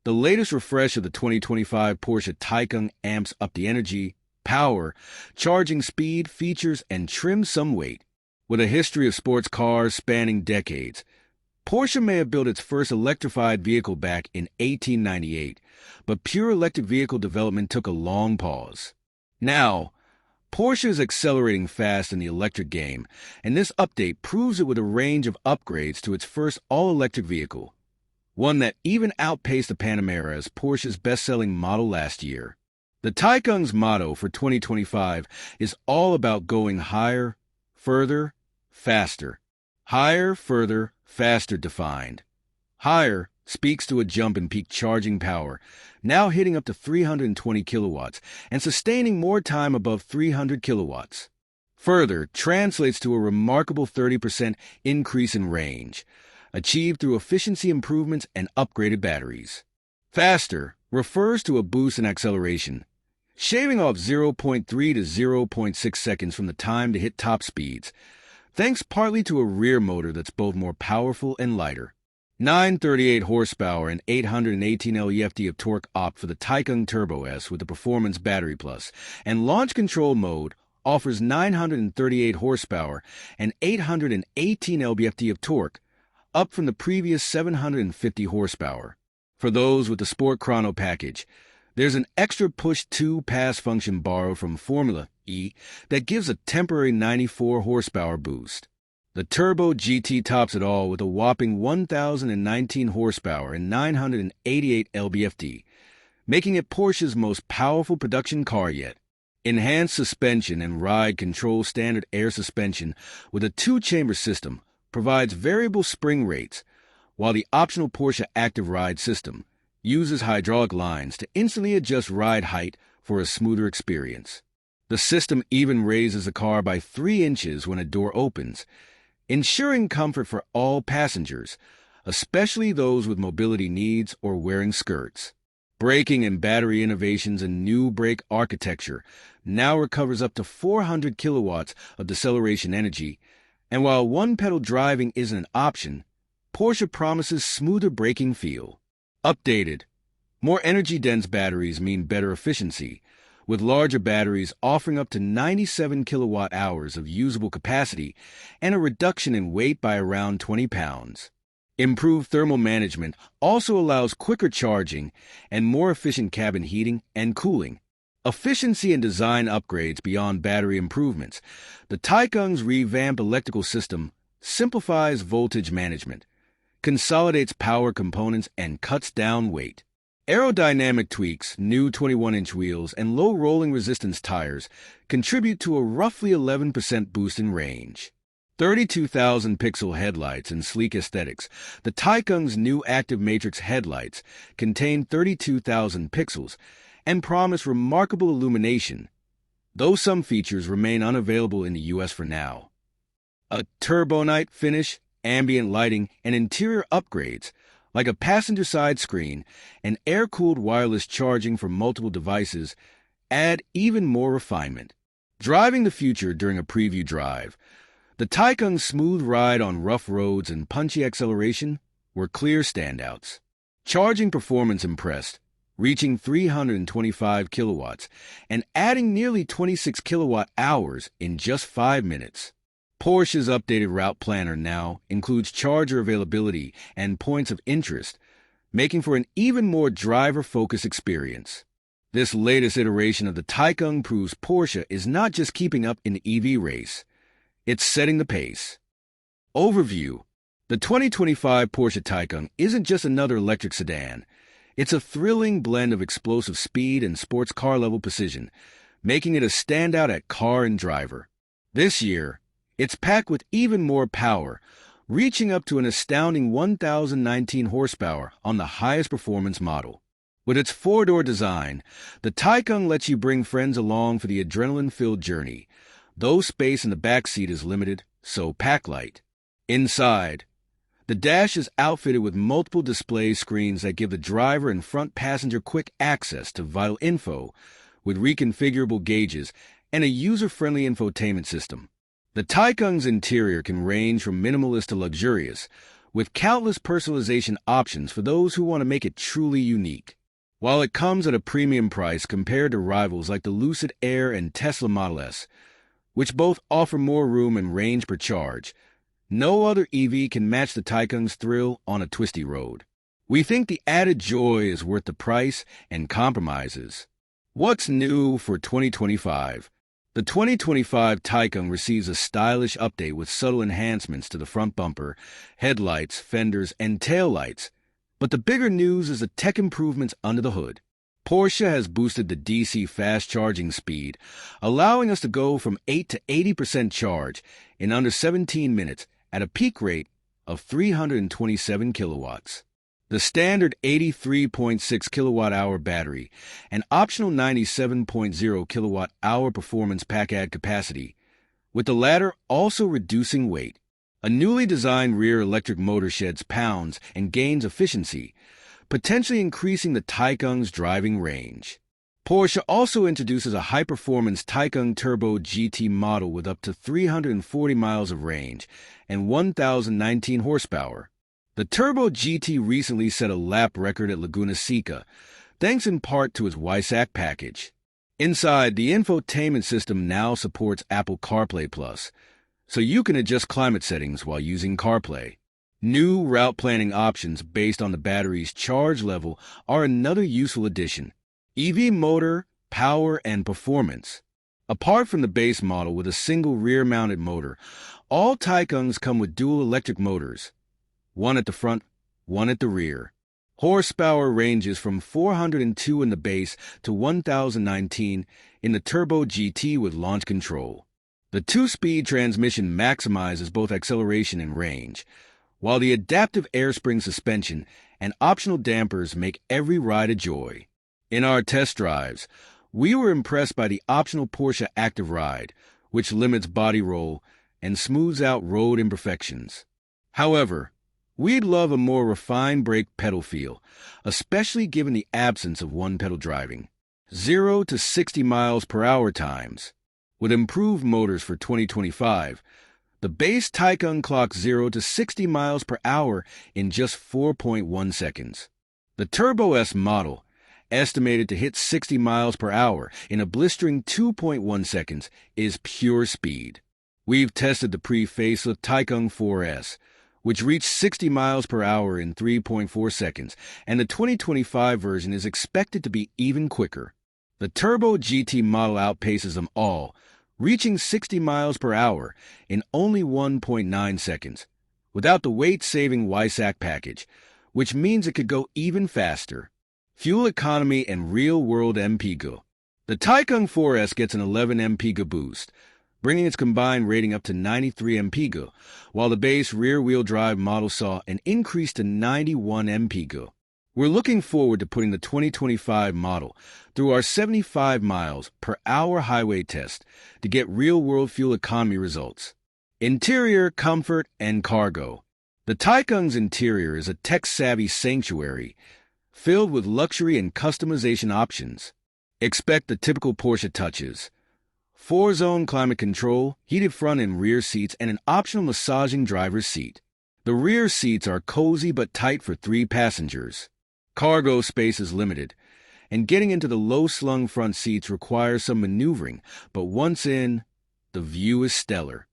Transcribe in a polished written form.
The latest refresh of the 2025 Porsche Taycan amps up the energy, power, charging speed, features, and trims some weight. With a history of sports cars spanning decades, Porsche may have built its first electrified vehicle back in 1898, but pure electric vehicle development took a long pause. Now, Porsche is accelerating fast in the electric game, and this update proves it with a range of upgrades to its first all-electric vehicle, one that even outpaced the Panamera as Porsche's best-selling model last year. The Taycan's motto for 2025 is all about going higher, further, faster. Higher, further, faster defined. Higher speaks to a jump in peak charging power, now hitting up to 320 kilowatts and sustaining more time above 300 kilowatts. Further translates to a remarkable 30% increase in range, achieved through efficiency improvements and upgraded batteries. Faster refers to a boost in acceleration, shaving off 0.3 to 0.6 seconds from the time to hit top speeds, thanks partly to a rear motor that's both more powerful and lighter. 938 horsepower and 818 left of torque opt for the Taycan Turbo S with the Performance Battery Plus, and Launch Control Mode offers 938 horsepower and 818 left of torque, up from the previous 750 horsepower. For those with the Sport Chrono package, there's an extra push-to pass function borrowed from Formula E that gives a temporary 94 horsepower boost. The Turbo GT tops it all with a whopping 1,019 horsepower and 988 lb-ft, making it Porsche's most powerful production car yet. Enhanced suspension and ride control standard air suspension with a two-chamber system provides variable spring rates, while the optional Porsche Active Ride system uses hydraulic lines to instantly adjust ride height for a smoother experience. The system even raises the car by 3 inches when a door opens, ensuring comfort for all passengers, especially those with mobility needs or wearing skirts. Braking and battery innovations and new brake architecture now recovers up to 400 kilowatts of deceleration energy, and while one-pedal driving isn't an option, Porsche promises smoother braking feel. Updated, more energy-dense batteries mean better efficiency, with larger batteries offering up to 97 kilowatt-hours of usable capacity and a reduction in weight by around 20 pounds. Improved thermal management also allows quicker charging and more efficient cabin heating and cooling. Efficiency and design upgrades beyond battery improvements. The Taycan's revamped electrical system simplifies voltage management, consolidates power components, and cuts down weight. Aerodynamic tweaks, new 21-inch wheels, and low rolling resistance tires contribute to a roughly 11% boost in range. 32,000 pixel headlights and sleek aesthetics. The Taycan's new Active Matrix headlights contain 32,000 pixels and promise remarkable illumination, though some features remain unavailable in the US for now. A turbo night finish, ambient lighting, and interior upgrades, like a passenger side screen and air-cooled wireless charging for multiple devices, add even more refinement. Driving the future during a preview drive, the Taycan's smooth ride on rough roads and punchy acceleration were clear standouts. Charging performance impressed, reaching 325 kilowatts and adding nearly 26 kilowatt-hours in just 5 minutes. Porsche's updated route planner now includes charger availability and points of interest, making for an even more driver-focused experience. This latest iteration of the Taycan proves Porsche is not just keeping up in the EV race, it's setting the pace. Overview: the 2025 Porsche Taycan isn't just another electric sedan. It's a thrilling blend of explosive speed and sports car-level precision, making it a standout at car and driver. This year, it's packed with even more power, reaching up to an astounding 1,019 horsepower on the highest performance model. With its 4-door design, the Taycan lets you bring friends along for the adrenaline-filled journey, though space in the backseat is limited, so pack light. Inside, the dash is outfitted with multiple display screens that give the driver and front passenger quick access to vital info, with reconfigurable gauges and a user-friendly infotainment system. The Taycan's interior can range from minimalist to luxurious, with countless personalization options for those who want to make it truly unique. While it comes at a premium price compared to rivals like the Lucid Air and Tesla Model S, which both offer more room and range per charge, no other EV can match the Taycan's thrill on a twisty road. We think the added joy is worth the price and compromises. What's new for 2025? The 2025 Taycan receives a stylish update with subtle enhancements to the front bumper, headlights, fenders, and taillights. But the bigger news is the tech improvements under the hood. Porsche has boosted the DC fast charging speed, allowing us to go from 8 to 80% charge in under 17 minutes at a peak rate of 327 kilowatts. The standard 83.6 kilowatt-hour battery and optional 97.0 kilowatt-hour performance pack add capacity, with the latter also reducing weight. A newly designed rear electric motor sheds pounds and gains efficiency, potentially increasing the Taycan's driving range. Porsche also introduces a high-performance Taycan Turbo GT model with up to 340 miles of range and 1,019 horsepower. The Turbo GT recently set a lap record at Laguna Seca, thanks in part to its WiSAC package. Inside, the infotainment system now supports Apple CarPlay Plus, so you can adjust climate settings while using CarPlay. New route planning options based on the battery's charge level are another useful addition. EV motor, power, and performance. Apart from the base model with a single rear-mounted motor, all Taycans come with dual electric motors, one at the front, one at the rear. Horsepower ranges from 402 in the base to 1,019 in the Turbo GT with launch control. The two-speed transmission maximizes both acceleration and range, while the adaptive air spring suspension and optional dampers make every ride a joy. In our test drives, we were impressed by the optional Porsche Active Ride, which limits body roll and smooths out road imperfections. However, we'd love a more refined brake pedal feel, especially given the absence of one-pedal driving. 0 to 60 miles per hour times. With improved motors for 2025, the base Taycan clocks 0 to 60 miles per hour in just 4.1 seconds. The Turbo S model, estimated to hit 60 miles per hour in a blistering 2.1 seconds, is pure speed. We've tested the pre-facelift Taycan 4S, which reached 60 miles per hour in 3.4 seconds, and the 2025 version is expected to be even quicker. The Turbo GT model outpaces them all, reaching 60 miles per hour in only 1.9 seconds, without the weight-saving WiSAC package, which means it could go even faster. Fuel economy and real-world MPG. The Taycan 4S gets an 11 MPG boost, bringing its combined rating up to 93 MPG, while the base rear-wheel drive model saw an increase to 91 MPG. We're looking forward to putting the 2025 model through our 75 miles per hour highway test to get real-world fuel economy results. Interior, comfort, and cargo. The Taycan's interior is a tech-savvy sanctuary filled with luxury and customization options. Expect the typical Porsche touches: 4-zone climate control, heated front and rear seats, and an optional massaging driver's seat. The rear seats are cozy but tight for 3 passengers. Cargo space is limited, and getting into the low-slung front seats requires some maneuvering, but once in, the view is stellar.